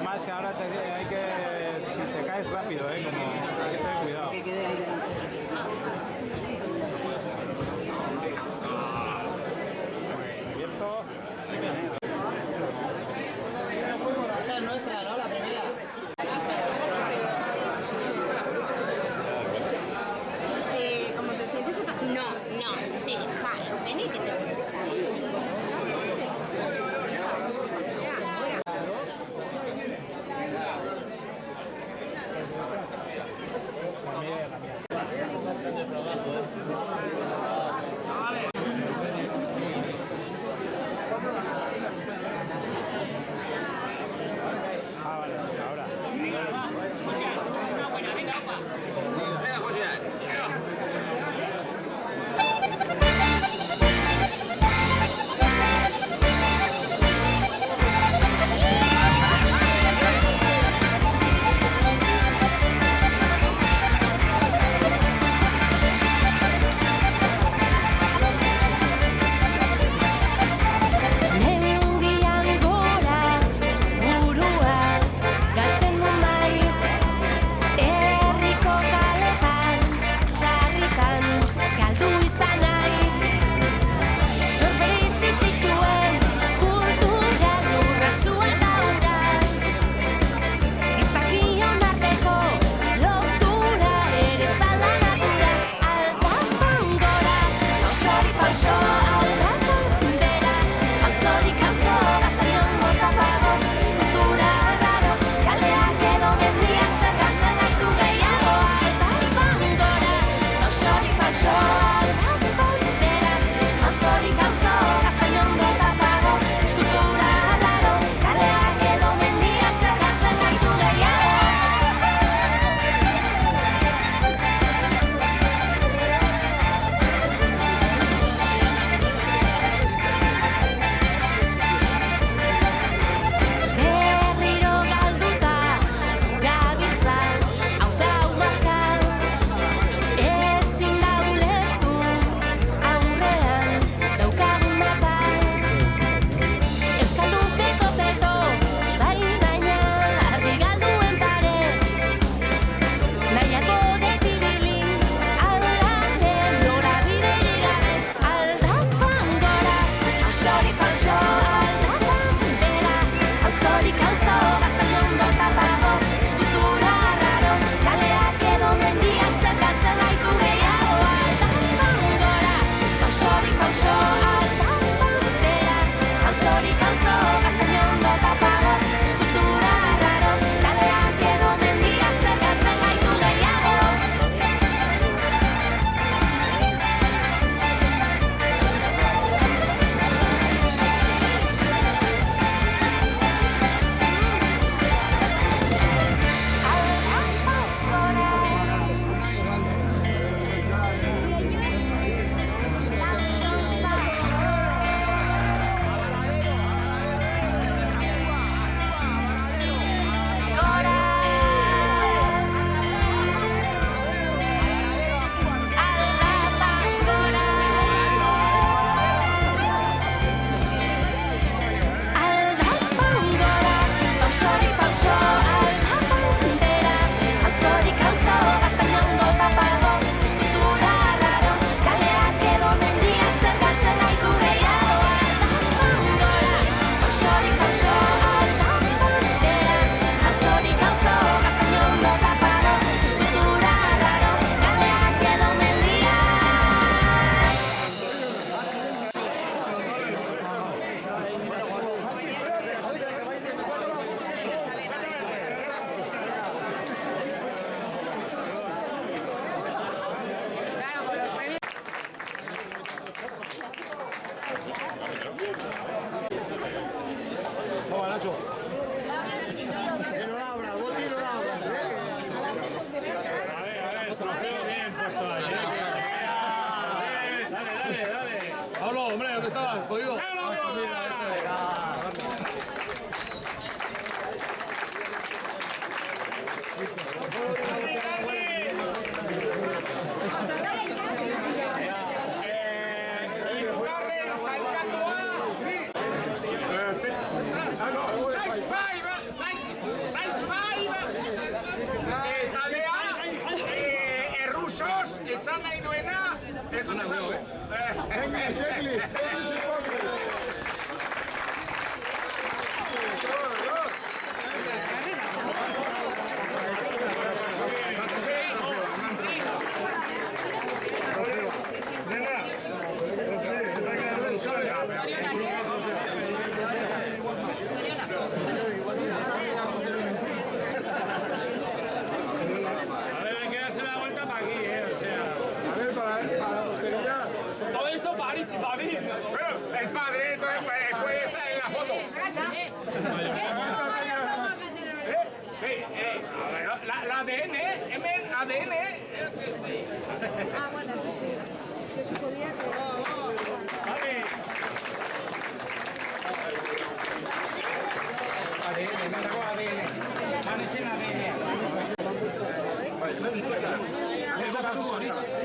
más que ahora hay que, si te caes rápido, como hay que tener cuidado. Abierto. Esa es nuestra, ¿no? La primera. ¿Cómo te sientes? No, sí, vale, vení que te sientes ahí. Ah, vale, ahora. Mendian gora, burua, galtzen du maiz, herriko kaletan, sarritan, galdu izan naiz. Norbere zituen, kultura lurra sua eta ura, gizakion arteko lotura ere zala natura. Aldapan gora, pausori pauso, aldapan bera, pausorik auzo, gaztaion mota pago, eskultura raro, kaleak edo mendiak zergatzen gaitu gehiago. Aldapan gora, pausorik pauso, aldapan bera, pausorik auzo, gaztaion mota pago, eskultura raro, kaleak edo mendiak zergatzen gaitu gehiago. Berriro galduta gabiltza, hau da marka, ezin da ulertu aurrean daukagun mapa. Euskaldun peto, baina argi galduen pare, nahiago dut ibili, aldaren norabiderik gabe. Aldapan gora, pausorik pauso, aldapan bera, pausorik auzo, gaztaion gota pago, eskultura raro, kaleak edo mendiak zergatzen gaitu gehiago. Aldapan gora, pausorik pauso, aldapan bera, pausorik auzo, gaztaion gota pago, eskultura raro, kaleak edo mendiak zergatzen gaitu gehiago. Aldapan gora, pausorik pauso, aldapan bera, pausorik auzo, gaztaion gota pago, eskultura raro, kaleak edo mendiak zergatzen gaitu gehiago. Aldapan gora, pausorik pauso, aldapan bera, pausorik auzo, gaztaion gota pago, eskultura raro, kaleak edo mendiak. Toma, Nacho. Pablo, hombre, ¿dónde estabas? Jodido. A ver, hay que darse la vuelta para aquí, o sea. A ver, para la posteridad. Todo esto para mí. Bueno, el padre entonces puede estar en la foto. La ADN, ADN. Ah, bueno, eso sí. Yo sí podía que... Vale. ADN, me sacó ADN. Van sin ADN.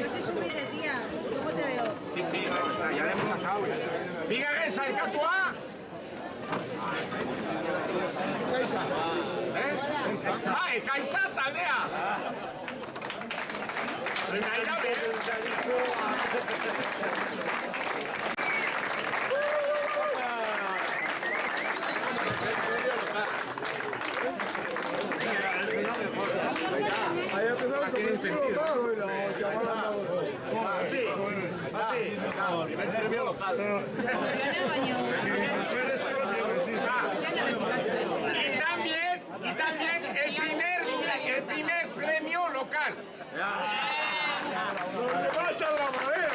Yo soy su tía. ¿Cómo te veo? Sí, vamos, ya le hemos sacado. Vinga, Gaisa, el catuà. Ah, el Kaisa taldea. Ahí empezó el comercio local y la llamaron Y también el primer premio local. ¿Dónde vas a la madera?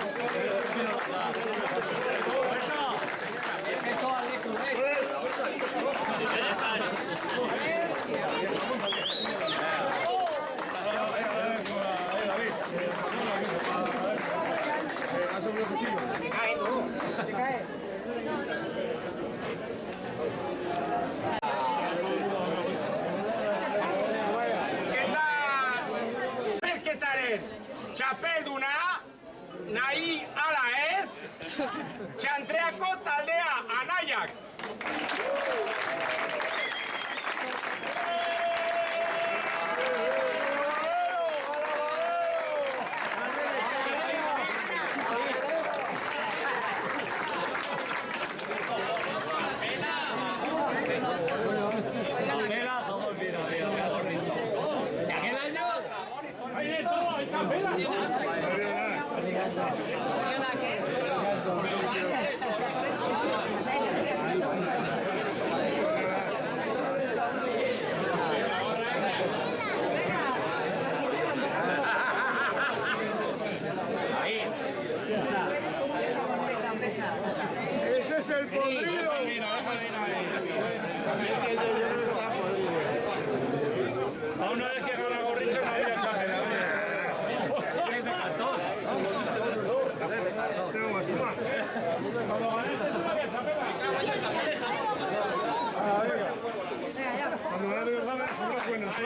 Berketaren txapelduna nahi ala ez, Txantreako taldea Anaiak. Ese es el podrido. A una vez que gana Gorricho no había chapela. Es de cartón. Cuando gané no había chapela. Cuando gané los ganas, son los buenos.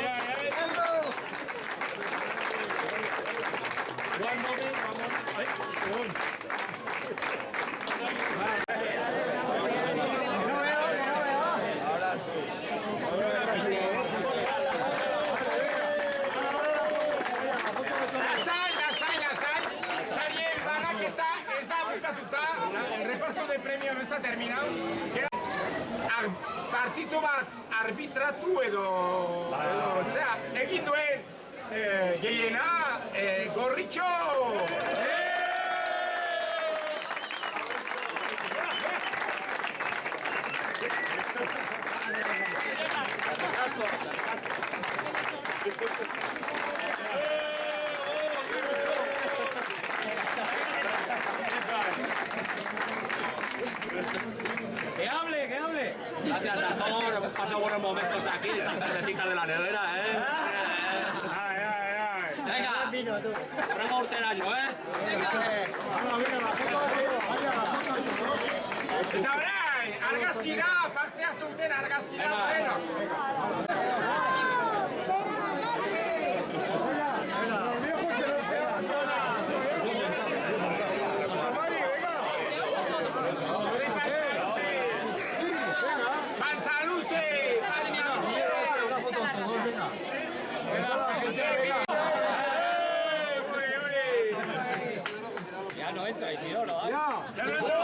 El reparto de premio no está terminado. Partitu bat arbitratu edo, osea, egin duen gehiena Gorritxo! ¡Que hable, que hable! Gracias a todos, hemos pasado buenos momentos aquí, esas cervecitas de la nevera, ¿eh? Venga, ponemos urte el año, ¿eh? Eta orain, argazki da, parte hartu duten argazki da, bueno. Ya no entra, y si no, no hay. Ya. ¡Ya no!